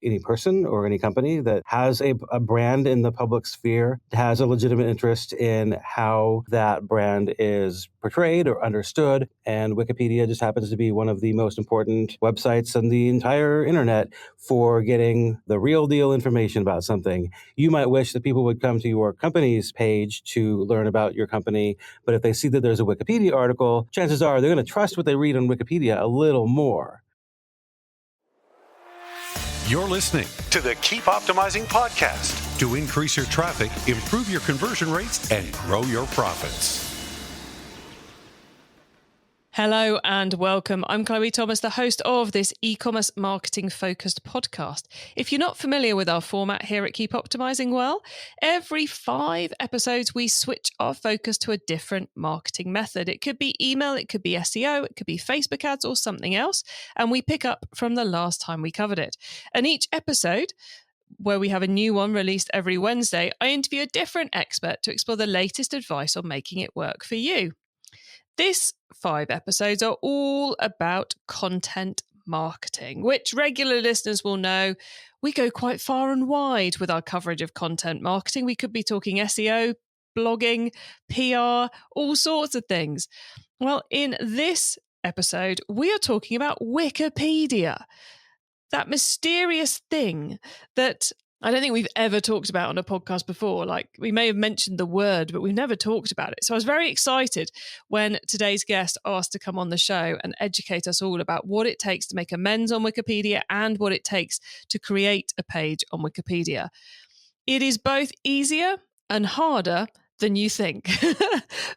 any person or any company that has a brand in the public sphere has a legitimate interest in how that brand is portrayed or understood. And Wikipedia just happens to be one of the most important websites on the entire internet for getting the real deal information about something. You might wish that people would come to your company's page to learn about your company, but if they see that there's a Wikipedia article, chances are they're going to trust what they read on Wikipedia a little more. You're listening to the Keep Optimizing podcast to increase your traffic, improve your conversion rates, and grow your profits. Hello and welcome. I'm Chloe Thomas, the host of this e-commerce marketing focused podcast. If you're not familiar with our format here at Keep Optimizing, well, every 5 episodes we switch our focus to a different marketing method. It could be email, it could be SEO, it could be Facebook ads or something else, and we pick up from the last time we covered it. And each episode, where we have a new one released every Wednesday, I interview a different expert to explore the latest advice on making it work for you. This 5 episodes are all about content marketing, which regular listeners will know we go quite far and wide with our coverage of content marketing. We could be talking SEO, blogging, PR, all sorts of things. Well, in this episode, we are talking about Wikipedia, that mysterious thing that I don't think we've ever talked about on a podcast before. Like, we may have mentioned the word, but we've never talked about it. So I was very excited when today's guest asked to come on the show and educate us all about what it takes to make amends on Wikipedia and what it takes to create a page on Wikipedia. It is both easier and harder than you think.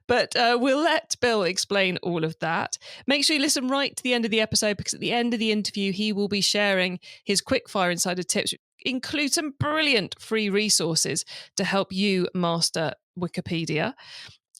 But we'll let Bill explain all of that. Make sure you listen right to the end of the episode, because at the end of the interview, he will be sharing his quickfire insider tips, include some brilliant free resources to help you master Wikipedia.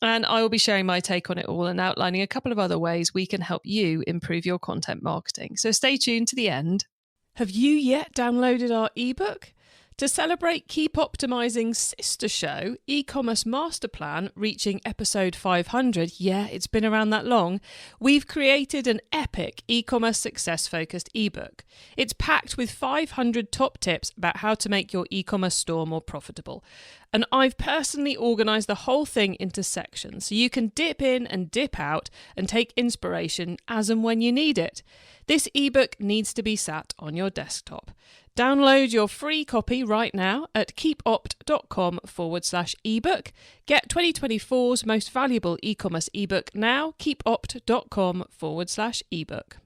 And I will be sharing my take on it all and outlining a couple of other ways we can help you improve your content marketing. So stay tuned to the end. Have you yet downloaded our ebook? To celebrate Keep Optimizing's sister show, E-commerce Master Plan, reaching episode 500, yeah, it's been around that long, we've created an epic e-commerce success-focused ebook. It's packed with 500 top tips about how to make your e-commerce store more profitable. And I've personally organised the whole thing into sections, so you can dip in and dip out and take inspiration as and when you need it. This ebook needs to be sat on your desktop. Download your free copy right now at keepopt.com/ebook. Get 2024's most valuable e-commerce ebook now, keepopt.com/ebook.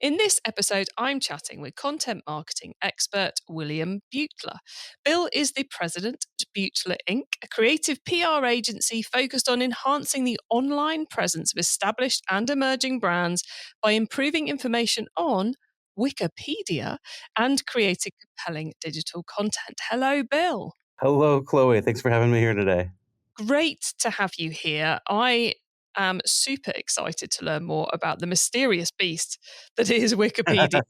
In this episode, I'm chatting with content marketing expert William Beutler. Bill is the president of Beutler Inc., a creative PR agency focused on enhancing the online presence of established and emerging brands by improving information on Wikipedia and creating compelling digital content. Hello, Bill. Hello, Chloe. Thanks for having me here today. Great to have you here. I am super excited to learn more about the mysterious beast that is Wikipedia.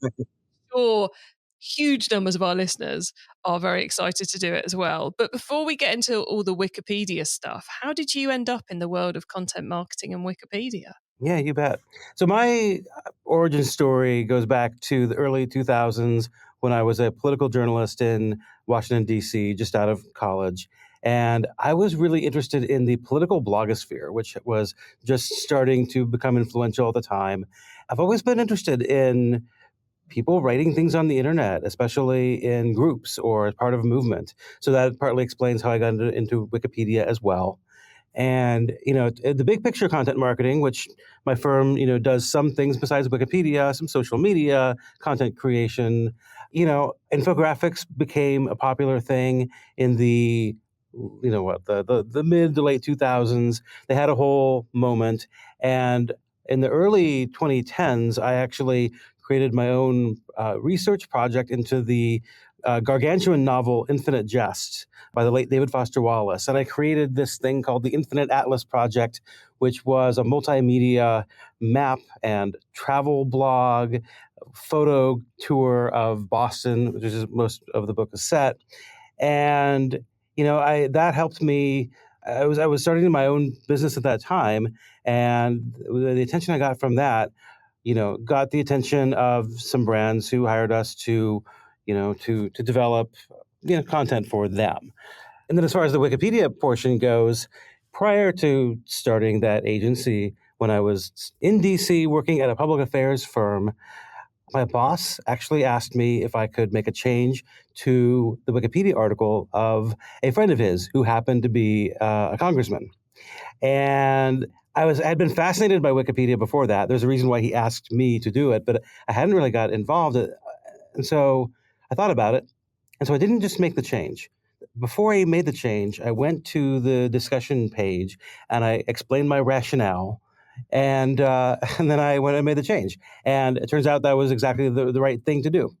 Sure, huge numbers of our listeners are very excited to do it as well. But before we get into all the Wikipedia stuff, how did you end up in the world of content marketing and Wikipedia? Yeah, you bet. So my origin story goes back to the early 2000s when I was a political journalist in Washington, D.C., just out of college. And I was really interested in the political blogosphere, which was just starting to become influential at the time. I've always been interested in people writing things on the internet, especially in groups or as part of a movement. So that partly explains how I got into Wikipedia as well. And, the big picture content marketing, which my firm, does some things besides Wikipedia, some social media, content creation, infographics became a popular thing in the mid to late 2000s. They had a whole moment. And in the early 2010s, I actually created my own research project into the gargantuan novel Infinite Jest by the late David Foster Wallace. And I created this thing called the Infinite Atlas Project, which was a multimedia map and travel blog, photo tour of Boston, which is most of the book is set. And, that helped me. I was starting my own business at that time. And the attention I got from that got the attention of some brands who hired us to, to develop, content for them. And then as far as the Wikipedia portion goes, prior to starting that agency, when I was in DC working at a public affairs firm, my boss actually asked me if I could make a change to the Wikipedia article of a friend of his who happened to be a congressman. And I had been fascinated by Wikipedia before that. There's a reason why he asked me to do it, but I hadn't really got involved. And so I thought about it. And so I didn't just make the change. Before I made the change, I went to the discussion page and I explained my rationale. And and then I went and made the change. And it turns out that was exactly the right thing to do.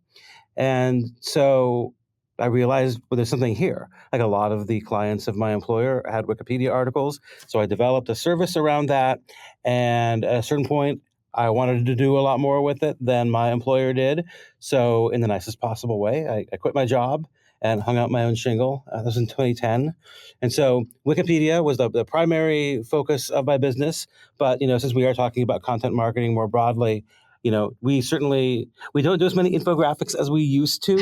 And so I realized, well, there's something here. Like a lot of the clients of my employer had Wikipedia articles. So I developed a service around that. And at a certain point, I wanted to do a lot more with it than my employer did. So in the nicest possible way, I quit my job and hung out my own shingle. That was in 2010. And so Wikipedia was the primary focus of my business. But, since we are talking about content marketing more broadly, we don't do as many infographics as we used to.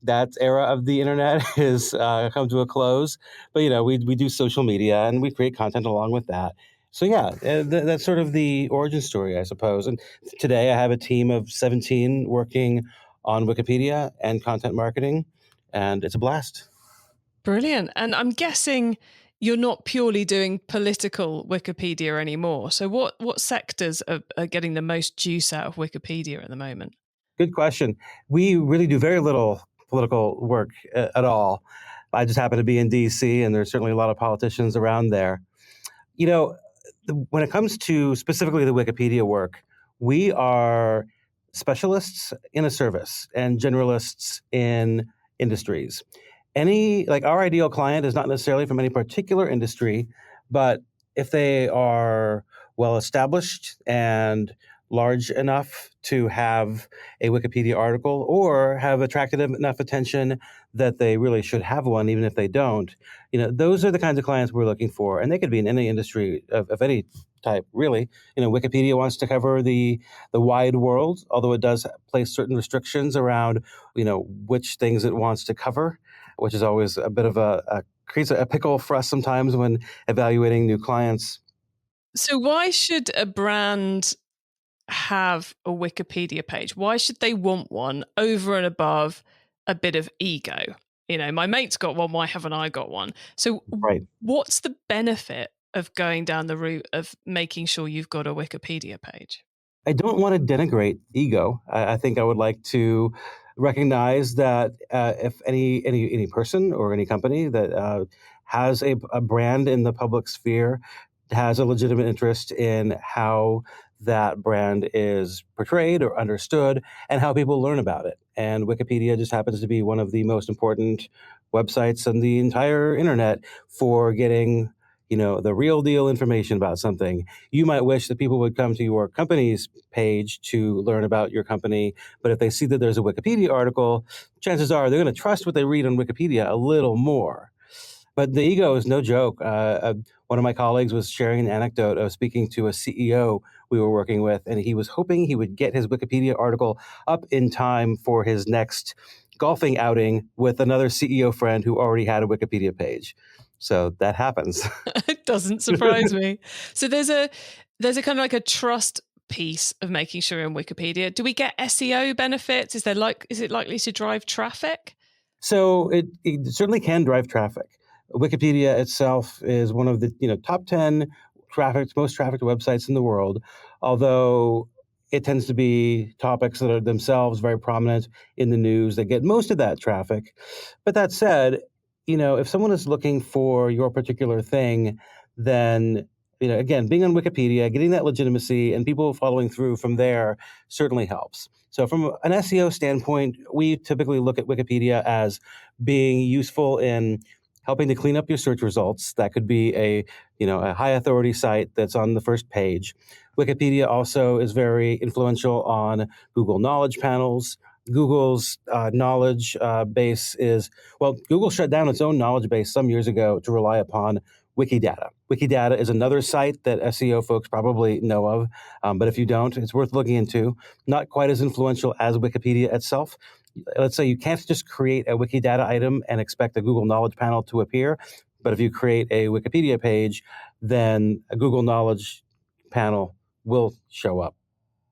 That era of the internet has come to a close. But, we do social media and we create content along with that. So, yeah, that's sort of the origin story, I suppose. And today I have a team of 17 working on Wikipedia and content marketing, and it's a blast. Brilliant. And I'm guessing you're not purely doing political Wikipedia anymore. So what sectors are getting the most juice out of Wikipedia at the moment? Good question. We really do very little political work at all. I just happen to be in DC, and there's certainly a lot of politicians around there. When it comes to specifically the Wikipedia work, we are specialists in a service and generalists in industries. Our ideal client is not necessarily from any particular industry, but if they are well established and large enough to have a Wikipedia article or have attracted enough attention that they really should have one, even if they don't, those are the kinds of clients we're looking for. And they could be in any industry of any type, really. Wikipedia wants to cover the wide world, although it does place certain restrictions around, which things it wants to cover, which is always a bit of creates a pickle for us sometimes when evaluating new clients. So why should a brand have a Wikipedia page? Why should they want one over and above a bit of ego? My mate's got one, why haven't I got one? So Right. What's the benefit of going down the route of making sure you've got a Wikipedia page? I don't want to denigrate ego. I think I would like to recognize that if any person or any company that has a brand in the public sphere has a legitimate interest in how that brand is portrayed or understood and how people learn about it. And Wikipedia just happens to be one of the most important websites on the entire internet for getting, the real deal information about something. You might wish that people would come to your company's page to learn about your company, but if they see that there's a Wikipedia article, chances are they're going to trust what they read on Wikipedia a little more. But the ego is no joke. One of my colleagues was sharing an anecdote of speaking to a CEO we were working with, and he was hoping he would get his Wikipedia article up in time for his next golfing outing with another CEO friend who already had a Wikipedia page. So that happens. It doesn't surprise me. So there's a kind of like a trust piece of making sure you're in Wikipedia. Do we get SEO benefits? Is it likely to drive traffic? So it certainly can drive traffic. Wikipedia itself is one of the top 10 most trafficked websites in the world, although it tends to be topics that are themselves very prominent in the news that get most of that traffic. But that said, if someone is looking for your particular thing, then again, being on Wikipedia, getting that legitimacy and people following through from there certainly helps. So from an SEO standpoint, we typically look at Wikipedia as being useful in helping to clean up your search results. That could be a high authority site that's on the first page. Wikipedia also is very influential on Google knowledge panels. Google's knowledge base Google shut down its own knowledge base some years ago to rely upon Wikidata. Wikidata is another site that SEO folks probably know of, but if you don't, it's worth looking into. Not quite as influential as Wikipedia itself. Let's say you can't just create a Wikidata item and expect a Google Knowledge panel to appear, but if you create a Wikipedia page, then a Google Knowledge panel will show up.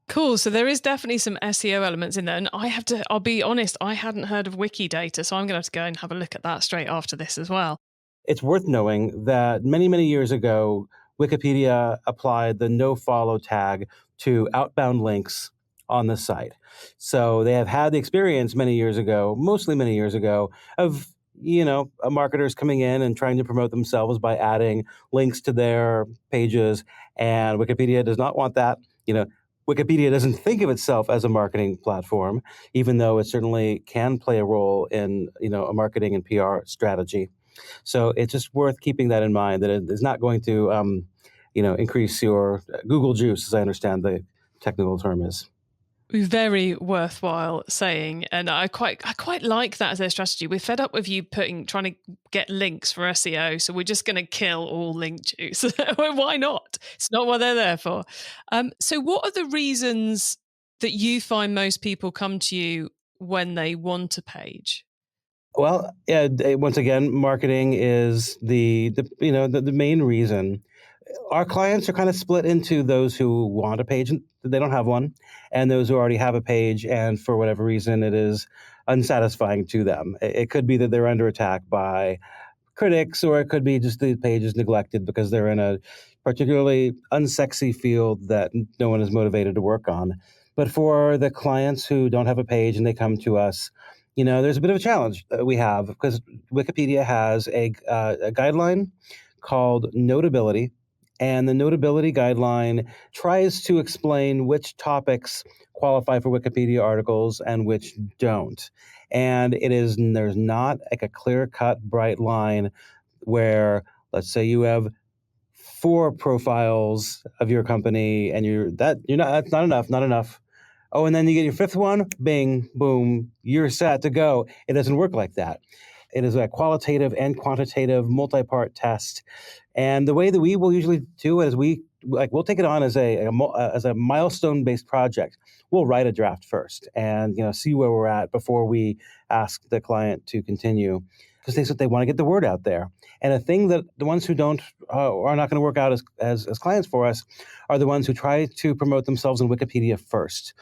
Cool. So there is definitely some SEO elements in there. And I'll be honest, I hadn't heard of Wikidata, so I'm going to have to go and have a look at that straight after this as well. It's worth knowing that many, many years ago, Wikipedia applied the no-follow tag to outbound links on the site. So they have had the experience many years ago, mostly many years ago, of marketers coming in and trying to promote themselves by adding links to their pages, and Wikipedia does not want that. Wikipedia doesn't think of itself as a marketing platform, even though it certainly can play a role in a marketing and PR strategy. So it's just worth keeping that in mind, that it is not going to increase your Google juice, as I understand the technical term is. Very worthwhile saying, and I quite like that as their strategy. We're fed up with you trying to get links for SEO, so we're just going to kill all link juice. Why not? It's not what they're there for. So, what are the reasons that you find most people come to you when they want a page? Well, yeah, once again, marketing is the main reason. Our clients are kind of split into those who want a page and they don't have one, and those who already have a page and for whatever reason it is unsatisfying to them. It could be that they're under attack by critics, or it could be just the page is neglected because they're in a particularly unsexy field that no one is motivated to work on. But for the clients who don't have a page and they come to us, there's a bit of a challenge that we have, because Wikipedia has a guideline called Notability. And the Notability guideline tries to explain which topics qualify for Wikipedia articles and which don't. And there's not like a clear-cut, bright line where, let's say you have 4 profiles of your company and that's not enough. Oh, and then you get your 5th one, bing, boom, you're set to go. It doesn't work like that. It is a qualitative and quantitative multi-part test. And the way that we will usually do it is we'll take it on as a milestone-based project. We'll write a draft first and see where we're at before we ask the client to continue, because they want to get the word out there. And a thing that the ones who don't are not going to work out as clients for us are the ones who try to promote themselves in Wikipedia first.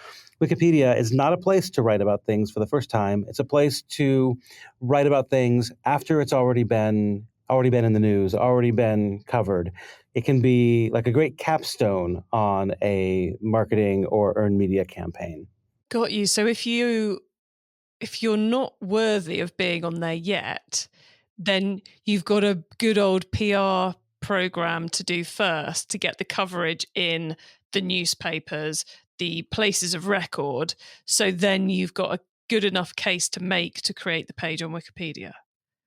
Wikipedia is not a place to write about things for the first time. It's a place to write about things after it's already been in the news, already been covered. It can be like a great capstone on a marketing or earned media campaign. Got you. So if you're not worthy of being on there yet, then you've got a good old PR program to do first to get the coverage in the newspapers, the places of record. So then you've got a good enough case to make to create the page on Wikipedia.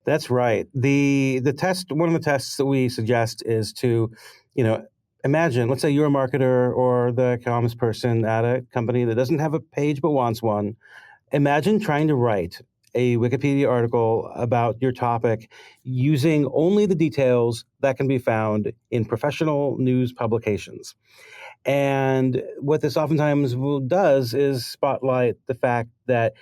That's right. The test, one of the tests that we suggest is to, imagine, let's say you're a marketer or the comms person at a company that doesn't have a page but wants one. Imagine trying to write a Wikipedia article about your topic using only the details that can be found in professional news publications. And what this oftentimes does is spotlight the fact that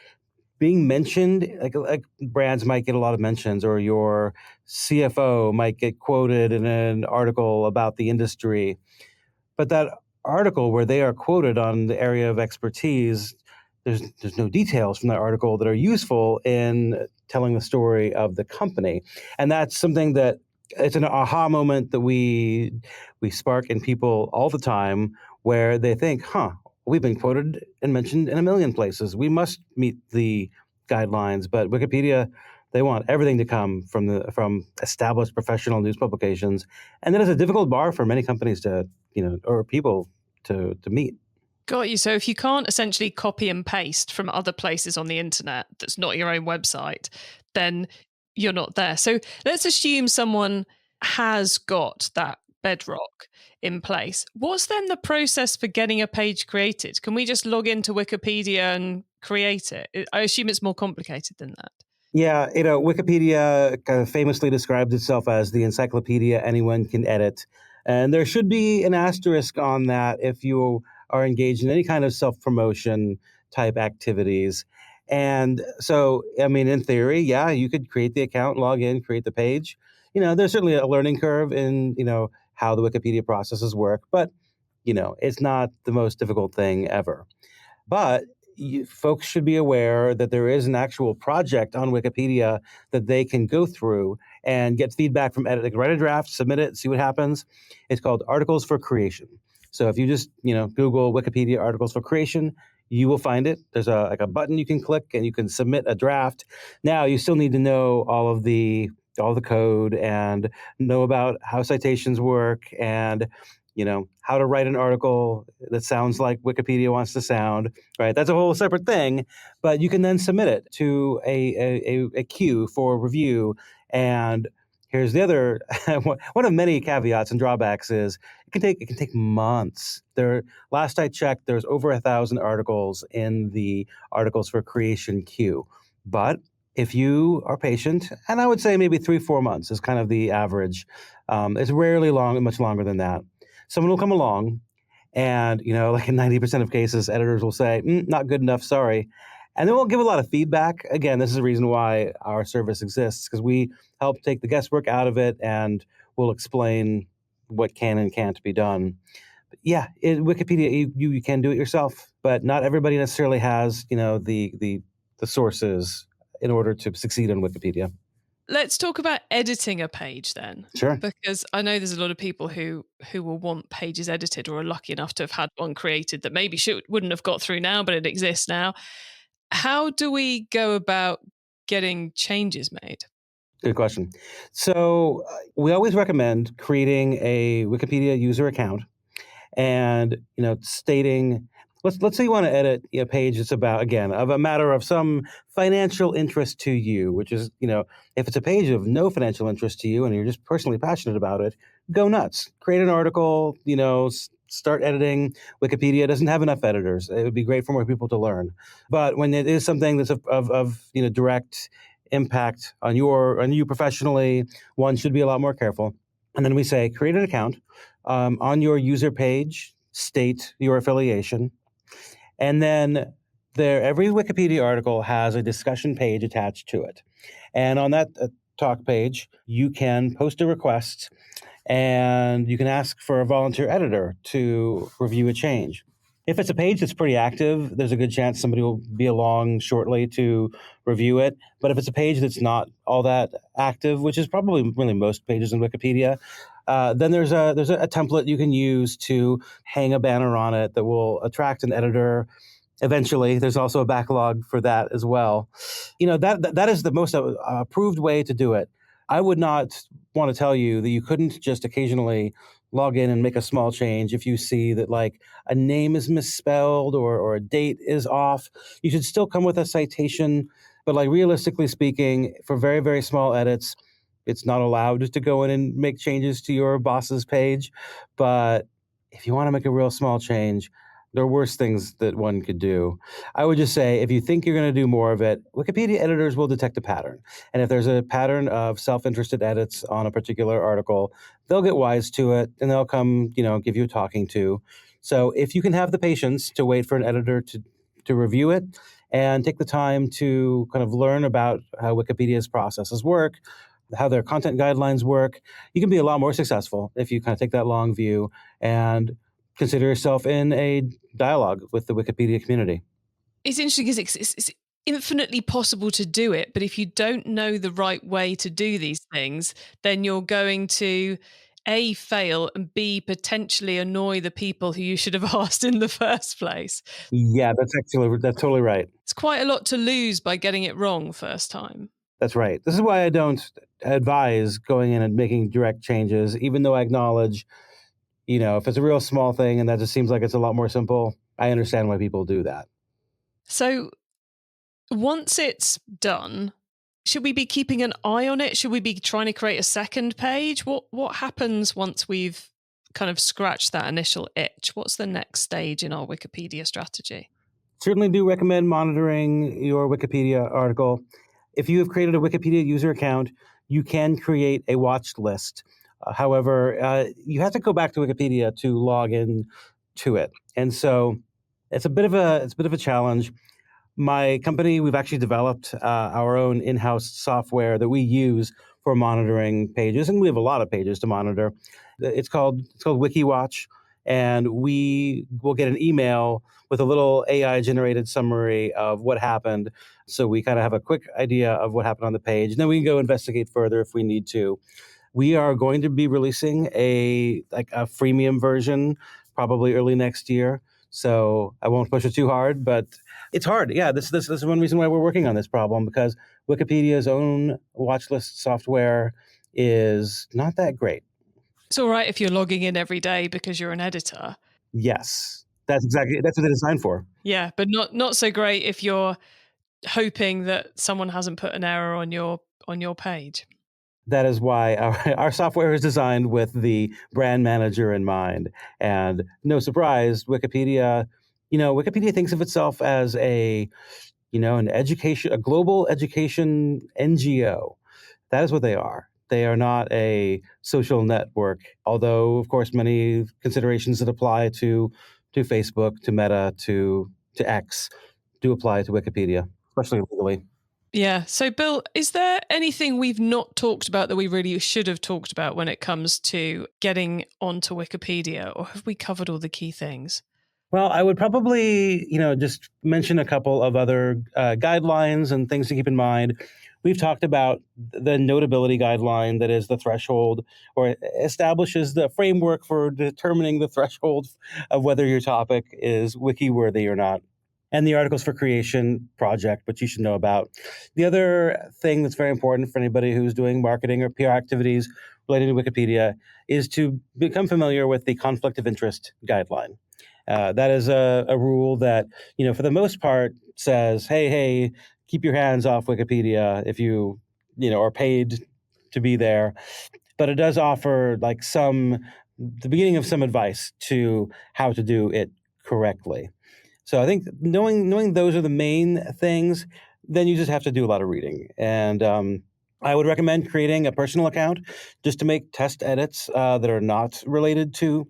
being mentioned, like brands might get a lot of mentions, or your CFO might get quoted in an article about the industry. But that article where they are quoted on the area of expertise, there's no details from that article that are useful in telling the story of the company. And that's something that it's an aha moment that we spark in people all the time, where they think, we've been quoted and mentioned in a million places. We must meet the guidelines. But Wikipedia, they want everything to come from established professional news publications. And that is a difficult bar for many companies to, or people to meet. Got you. So if you can't essentially copy and paste from other places on the internet that's not your own website, then you're not there. So let's assume someone has got that bedrock in place. What's then the process for getting a page created? Can we just log into Wikipedia and create it? I assume it's more complicated than that. Yeah, Wikipedia kind of famously describes itself as the encyclopedia anyone can edit. And there should be an asterisk on that if you are engaged in any kind of self promotion type activities. And so, I mean, in theory, yeah, you could create the account, log in, create the page. There's certainly a learning curve in, how the Wikipedia processes work, but, it's not the most difficult thing ever. But folks should be aware that there is an actual project on Wikipedia that they can go through and get feedback from editors. Write a draft, submit it, see what happens. It's called Articles for Creation. So if you just Google Wikipedia Articles for Creation, you will find it. There's a button you can click and you can submit a draft. Now you still need to know all the code and know about how citations work and how to write an article that sounds like Wikipedia wants to sound, right? That's a whole separate thing, but you can then submit it to a queue for review. And here's the other one of many caveats and drawbacks is it can take months. Last I checked, there's over 1,000 articles in the Articles for Creation queue. But if you are patient, and I would say maybe 3-4 months is kind of the average. It's rarely much longer than that. Someone will come along and, like in 90% of cases, editors will say, not good enough, sorry. And they won't give a lot of feedback. Again, this is the reason why our service exists, because we help take the guesswork out of it and we'll explain what can and can't be done. But yeah, in Wikipedia, you can do it yourself, but not everybody necessarily has, the sources in order to succeed on Wikipedia. Let's talk about editing a page then. Sure. Because I know there's a lot of people who will want pages edited or are lucky enough to have had one created that maybe wouldn't have got through now, but it exists now. How do we go about getting changes made? Good question. So we always recommend creating a Wikipedia user account and stating, let's say you want to edit a page that's about, again, of a matter of some financial interest to you, which is, if it's a page of no financial interest to you and you're just personally passionate about it, go nuts. Create an article, start editing. Wikipedia doesn't have enough editors. It would be great for more people to learn. But when it is something that's of direct impact on you professionally, one should be a lot more careful. And then we say, create an account. On your user page, state your affiliation. And then every Wikipedia article has a discussion page attached to it. And on that talk page, you can post a request and you can ask for a volunteer editor to review a change. If it's a page that's pretty active, there's a good chance somebody will be along shortly to review it. But if it's a page that's not all that active, which is probably really most pages in Wikipedia, then there's a template you can use to hang a banner on it that will attract an editor. Eventually, there's also a backlog for that as well. That is the most approved way to do it. I would not want to tell you that you couldn't just occasionally log in and make a small change if you see that like a name is misspelled or a date is off. You should still come with a citation, but like realistically speaking, for very, very small edits, it's not allowed to go in and make changes to your boss's page. But if you want to make a real small change, there are worse things that one could do. I would just say, if you think you're going to do more of it, Wikipedia editors will detect a pattern. And if there's a pattern of self-interested edits on a particular article, they'll get wise to it and they'll come, give you a talking to. So if you can have the patience to wait for an editor to review it and take the time to kind of learn about how Wikipedia's processes work, how their content guidelines work, you can be a lot more successful if you kind of take that long view and consider yourself in a dialogue with the Wikipedia community. It's interesting because it's infinitely possible to do it, but if you don't know the right way to do these things, then you're going to A, fail, and B, potentially annoy the people who you should have asked in the first place. Yeah, that's totally right. It's quite a lot to lose by getting it wrong first time. That's right. This is why I don't advise going in and making direct changes, even though I acknowledge, if it's a real small thing and that just seems like it's a lot more simple, I understand why people do that. So once it's done, should we be keeping an eye on it? Should we be trying to create a second page? What happens once we've kind of scratched that initial itch? What's the next stage in our Wikipedia strategy? Certainly do recommend monitoring your Wikipedia article. if you have created a Wikipedia user account, you can create a watch list. However, you have to go back to Wikipedia to log in to it. And so it's a bit of a challenge. My company, we've actually developed our own in-house software that we use for monitoring pages, and we have a lot of pages to monitor. It's called WikiWatch, and we will get an email with a little AI-generated summary of what happened, so we kind of have a quick idea of what happened on the page, and then we can go investigate further if we need to. We are going to be releasing a freemium version probably early next year. So I won't push it too hard, but it's hard. Yeah, this is one reason why we're working on this problem, because Wikipedia's own watch list software is not that great. It's all right if you're logging in every day because you're an editor. Yes, that's what they're designed for. Yeah, but not so great if you're hoping that someone hasn't put an error on your page. That is why our software is designed with the brand manager in mind. And no surprise, Wikipedia thinks of itself as a global education NGO. That is what they are. They are not a social network, although, of course, many considerations that apply to Facebook, to Meta, to X do apply to Wikipedia, especially legally. Yeah. So, Bill, is there anything we've not talked about that we really should have talked about when it comes to getting onto Wikipedia, or have we covered all the key things? Well, I would probably, just mention a couple of other guidelines and things to keep in mind. We've talked about the notability guideline, that is the threshold, or establishes the framework for determining the threshold of whether your topic is wiki-worthy or not. And the Articles for Creation project, which you should know about. The other thing that's very important for anybody who's doing marketing or PR activities related to Wikipedia is to become familiar with the conflict of interest guideline. That is a rule that, for the most part says, hey, keep your hands off Wikipedia if you are paid to be there. But it does offer the beginning of some advice to how to do it correctly. So I think knowing those are the main things, then you just have to do a lot of reading. And I would recommend creating a personal account just to make test edits that are not related to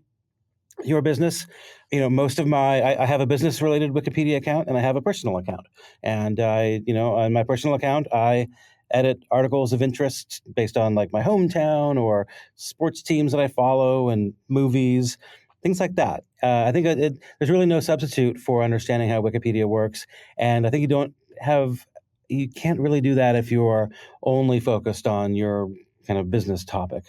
your business. I have a business related Wikipedia account and I have a personal account. And on my personal account, I edit articles of interest based on my hometown or sports teams that I follow and movies, things like that. I think there's really no substitute for understanding how Wikipedia works. And I think you can't really do that if you're only focused on your kind of business topic.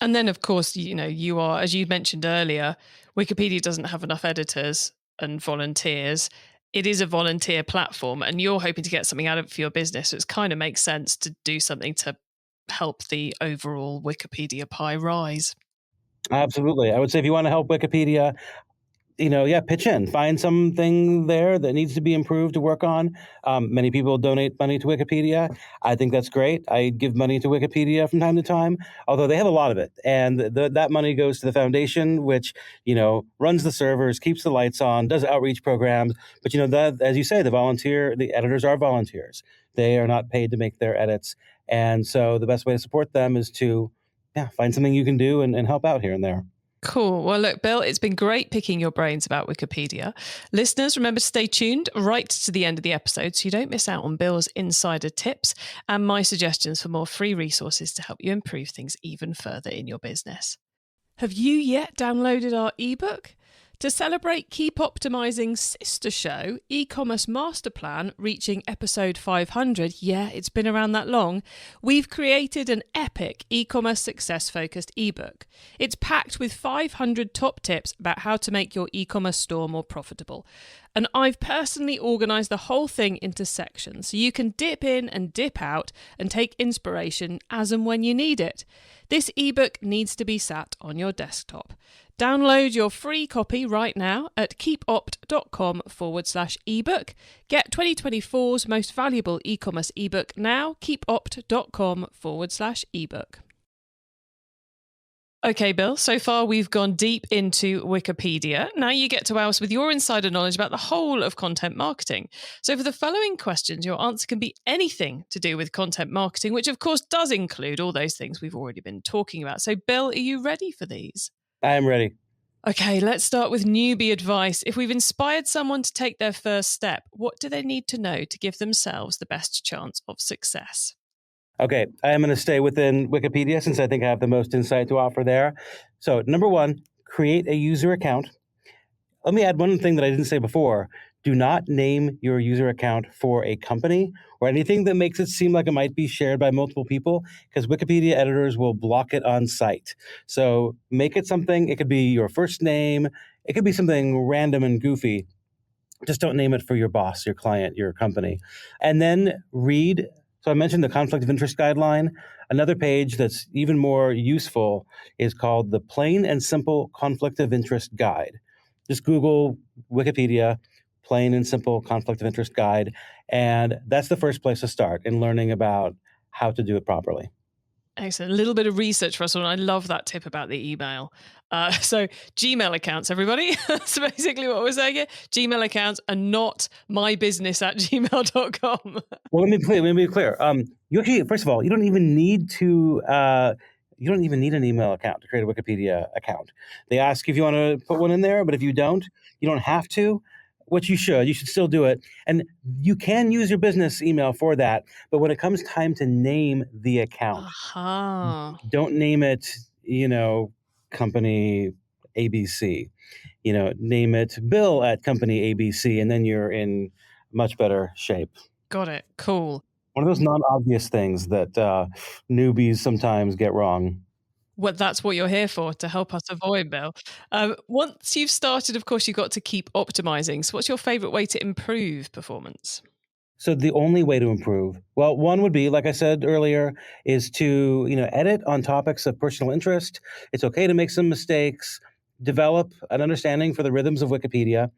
And then, of course, you are, as you mentioned earlier, Wikipedia doesn't have enough editors and volunteers. It is a volunteer platform, and you're hoping to get something out of it for your business. So it kind of makes sense to do something to help the overall Wikipedia pie rise. Absolutely. I would say if you want to help Wikipedia, pitch in. Find something there that needs to be improved to work on. Many people donate money to Wikipedia. I think that's great. I give money to Wikipedia from time to time, although they have a lot of it. And that money goes to the foundation, which, runs the servers, keeps the lights on, does outreach programs. But, that, as you say, the editors are volunteers. They are not paid to make their edits. And so the best way to support them is to find something you can do and help out here and there. Cool. Well, look, Bill, it's been great picking your brains about Wikipedia. Listeners, remember to stay tuned right to the end of the episode so you don't miss out on Bill's insider tips and my suggestions for more free resources to help you improve things even further in your business. Have you yet downloaded our ebook? To celebrate Keep Optimizing's sister show, E-commerce Master Plan, reaching episode 500, yeah, it's been around that long, we've created an epic e-commerce success-focused ebook. It's packed with 500 top tips about how to make your e-commerce store more profitable. And I've personally organised the whole thing into sections so you can dip in and dip out and take inspiration as and when you need it. This ebook needs to be sat on your desktop. Download your free copy right now at keepopt.com/ebook. Get 2024's most valuable e-commerce ebook now, keepopt.com/ebook. Okay, Bill, so far we've gone deep into Wikipedia. Now you get to wow us with your insider knowledge about the whole of content marketing. So for the following questions, your answer can be anything to do with content marketing, which of course does include all those things we've already been talking about. So Bill, are you ready for these? I am ready. Okay, let's start with newbie advice. If we've inspired someone to take their first step, what do they need to know to give themselves the best chance of success? Okay, I am going to stay within Wikipedia since I think I have the most insight to offer there. So, number one, create a user account. Let me add one thing that I didn't say before. Do not name your user account for a company or anything that makes it seem like it might be shared by multiple people, because Wikipedia editors will block it on site. So make it something. It could be your first name. It could be something random and goofy. Just don't name it for your boss, your client, your company. And then read. So I mentioned the conflict of interest guideline. Another page that's even more useful is called the Plain and Simple Conflict of Interest Guide. Just Google Wikipedia, Plain and Simple Conflict of Interest Guide. And that's the first place to start in learning about how to do it properly. Excellent. A little bit of research, Russell, and I love that tip about the email. So Gmail accounts, everybody. That's basically what we're saying here. Gmail accounts are not mybusiness at gmail.com. Well, let me be clear. You actually, first of all, you don't even need to. You don't even need an email account to create a Wikipedia account. They ask if you want to put one in there, but if you don't, you don't have to. Which you should. You should still do it, and you can use your business email for that. But when it comes time to name the account, don't name it, company ABC. Name it Bill at company ABC, and then you're in much better shape. Got it. Cool. One of those non-obvious things that newbies sometimes get wrong. Well, that's what you're here for, to help us avoid, Bill. Once you've started, of course, you've got to keep optimizing. So what's your favorite way to improve performance? So the only way to improve, well, one would be, like I said earlier, is to, edit on topics of personal interest. It's okay to make some mistakes, develop an understanding for the rhythms of Wikipedia,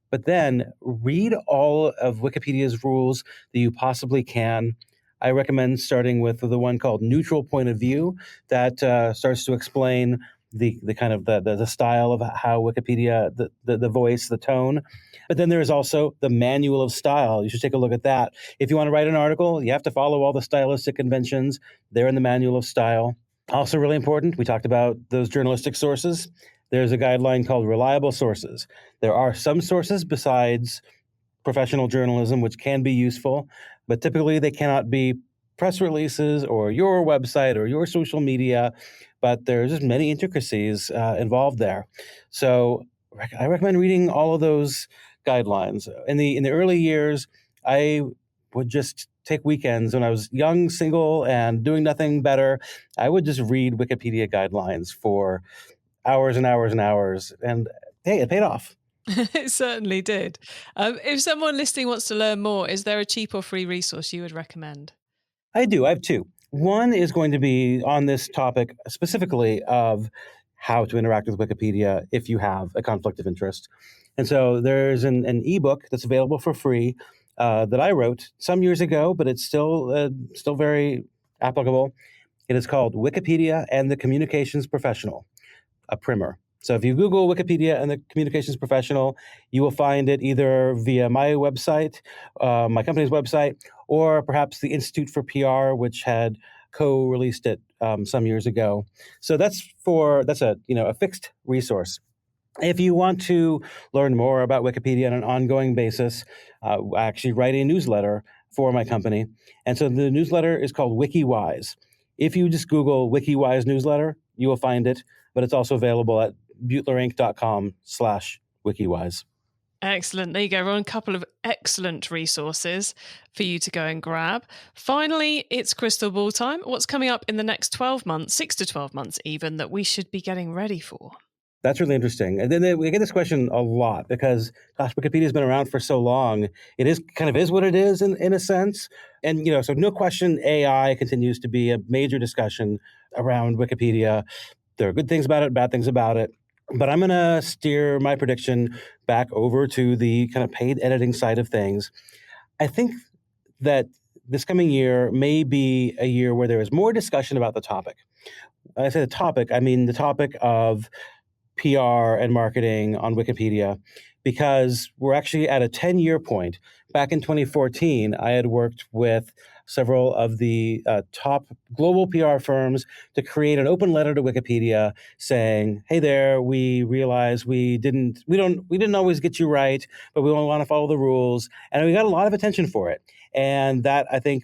but then read all of Wikipedia's rules that you possibly can. I recommend starting with the one called Neutral Point of View that starts to explain the kind of the style of how Wikipedia, the voice, the tone. But then there is also the Manual of Style. You should take a look at that. If you want to write an article, you have to follow all the stylistic conventions. They're in the Manual of Style. Also really important, we talked about those journalistic sources. There's a guideline called Reliable Sources. There are some sources besides professional journalism which can be useful, but typically they cannot be press releases or your website or your social media, but there's just many intricacies involved there. So I recommend reading all of those guidelines. In the early years, I would just take weekends when I was young, single, and doing nothing better. I would just read Wikipedia guidelines for hours and hours and hours, and hey, it paid off. It certainly did. If someone listening wants to learn more, is there a cheap or free resource you would recommend? I do. I have two. One is going to be on this topic specifically of how to interact with Wikipedia if you have a conflict of interest. And so there's an ebook that's available for free that I wrote some years ago, but it's still very applicable. It is called Wikipedia and the Communications Professional, a primer. So if you Google Wikipedia and the Communications Professional, you will find it either via my website, my company's website, or perhaps the Institute for PR, which had co-released it some years ago. So that's a fixed resource. If you want to learn more about Wikipedia on an ongoing basis, I actually write a newsletter for my company. And so the newsletter is called WikiWise. If you just Google WikiWise newsletter, you will find it, but it's also available at beutlerinc.com/WikiWise. Excellent. There you go, everyone. A couple of excellent resources for you to go and grab. Finally, it's crystal ball time. What's coming up in the next 12 months, 6 to 12 months even, that we should be getting ready for? That's really interesting. And then we get this question a lot because, gosh, Wikipedia's been around for so long. It is what it is in a sense. And, so no question, AI continues to be a major discussion around Wikipedia. There are good things about it, bad things about it. But I'm going to steer my prediction back over to the kind of paid editing side of things. I think that this coming year may be a year where there is more discussion about the topic. I say the topic, I mean the topic of PR and marketing on Wikipedia, because we're actually at a 10-year point. Back in 2014, I had worked with several of the top global PR firms to create an open letter to Wikipedia saying, "Hey there, we realize we didn't always get you right, but we want to follow the rules," and we got a lot of attention for it. And that, I think,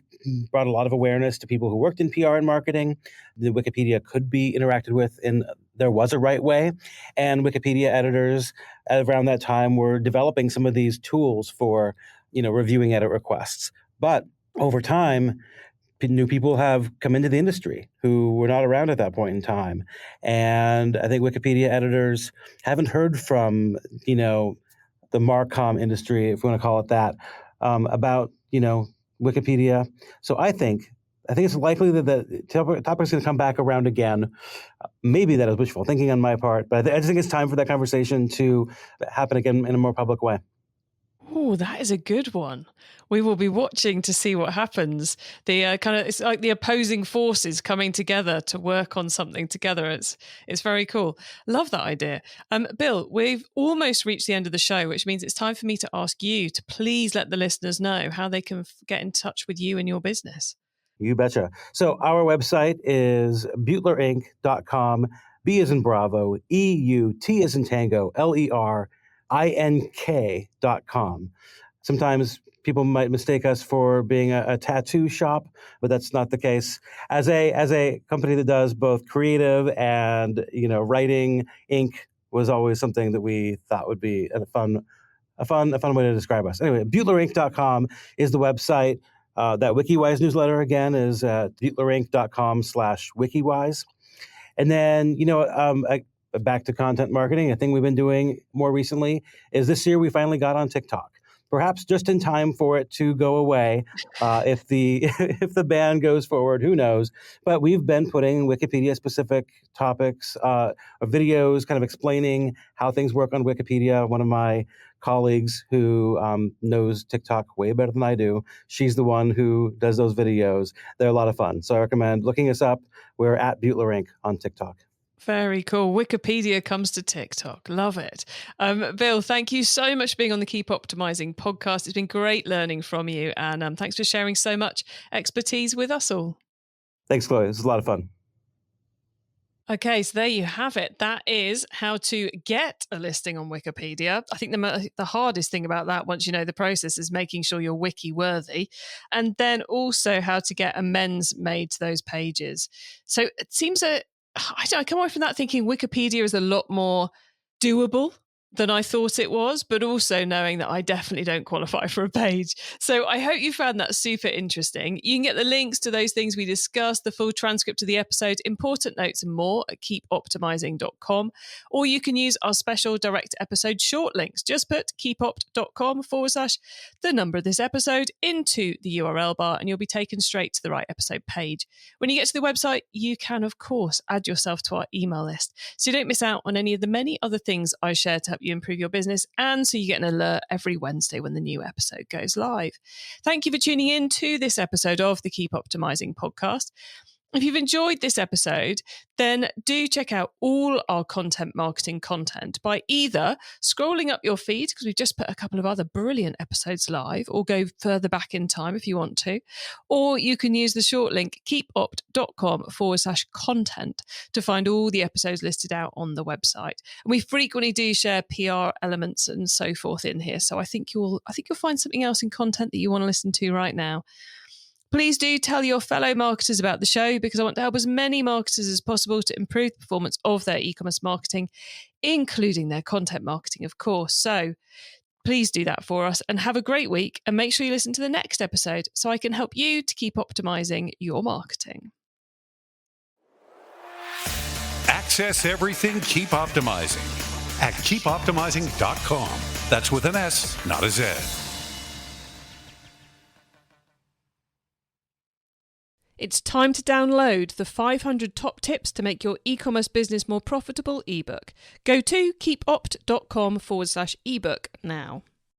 brought a lot of awareness to people who worked in PR and marketing. The Wikipedia could be interacted with in there was a right way, and Wikipedia editors around that time were developing some of these tools for reviewing edit requests. But over time, new people have come into the industry who were not around at that point in time. And I think Wikipedia editors haven't heard from, the Marcom industry, if we want to call it that, about, Wikipedia. So I think it's likely that the topic is going to come back around again. Maybe that is wishful thinking on my part, but I just think it's time for that conversation to happen again in a more public way. Oh, that is a good one. We will be watching to see what happens. The it's like the opposing forces coming together to work on something together. It's very cool. Love that idea. Bill, we've almost reached the end of the show, which means it's time for me to ask you to please let the listeners know how they can get in touch with you and your business. You betcha. So our website is beutlerinc.com. B as in Bravo, E-U-T as in Tango, LERINK.com. Sometimes people might mistake us for being a tattoo shop, but that's not the case. As a company that does both creative and writing, ink was always something that we thought would be a fun way to describe us. Anyway, beutlerinc.com is the website. That WikiWise newsletter, again, is at beutlerinc.com/WikiWise. And then, back to content marketing, a thing we've been doing more recently is this year we finally got on TikTok. Perhaps just in time for it to go away. If the ban goes forward, who knows? But we've been putting Wikipedia-specific topics, videos, kind of explaining how things work on Wikipedia. One of my colleagues who knows TikTok way better than I do, she's the one who does those videos. They're a lot of fun. So I recommend looking us up. We're at Beutler Inc. on TikTok. Very cool. Wikipedia comes to TikTok. Love it. Bill, thank you so much for being on the Keep Optimizing podcast. It's been great learning from you. And thanks for sharing so much expertise with us all. Thanks, Chloe. This was a lot of fun. Okay, so there you have it. That is how to get a listing on Wikipedia. I think the hardest thing about that, once you know the process, is making sure you're wiki worthy, and then also how to get amends made to those pages. So it seems I come away from that thinking Wikipedia is a lot more doable than I thought it was, but also knowing that I definitely don't qualify for a page. So I hope you found that super interesting. You can get the links to those things we discussed, the full transcript of the episode, important notes and more at keepoptimizing.com, or you can use our special direct episode short links. Just put keepopt.com/the number of this episode into the URL bar and you'll be taken straight to the right episode page. When you get to the website, you can, of course, add yourself to our email list so you don't miss out on any of the many other things I share to help you improve your business, and so you get an alert every Wednesday when the new episode goes live. Thank you for tuning in to this episode of the Keep Optimizing podcast. If you've enjoyed this episode, then do check out all our content marketing content by either scrolling up your feed, because we've just put a couple of other brilliant episodes live, or go further back in time if you want to, or you can use the short link keepopt.com/content to find all the episodes listed out on the website. And we frequently do share PR elements and so forth in here, so I think you'll find something else in content that you want to listen to right now. Please do tell your fellow marketers about the show, because I want to help as many marketers as possible to improve the performance of their e-commerce marketing, including their content marketing, of course. So please do that for us and have a great week, and make sure you listen to the next episode so I can help you to keep optimizing your marketing. Access everything Keep Optimizing at keepoptimizing.com. That's with an S, not a Z. It's time to download the 500 top tips to make your e-commerce business more profitable ebook. Go to keepopt.com/ebook now.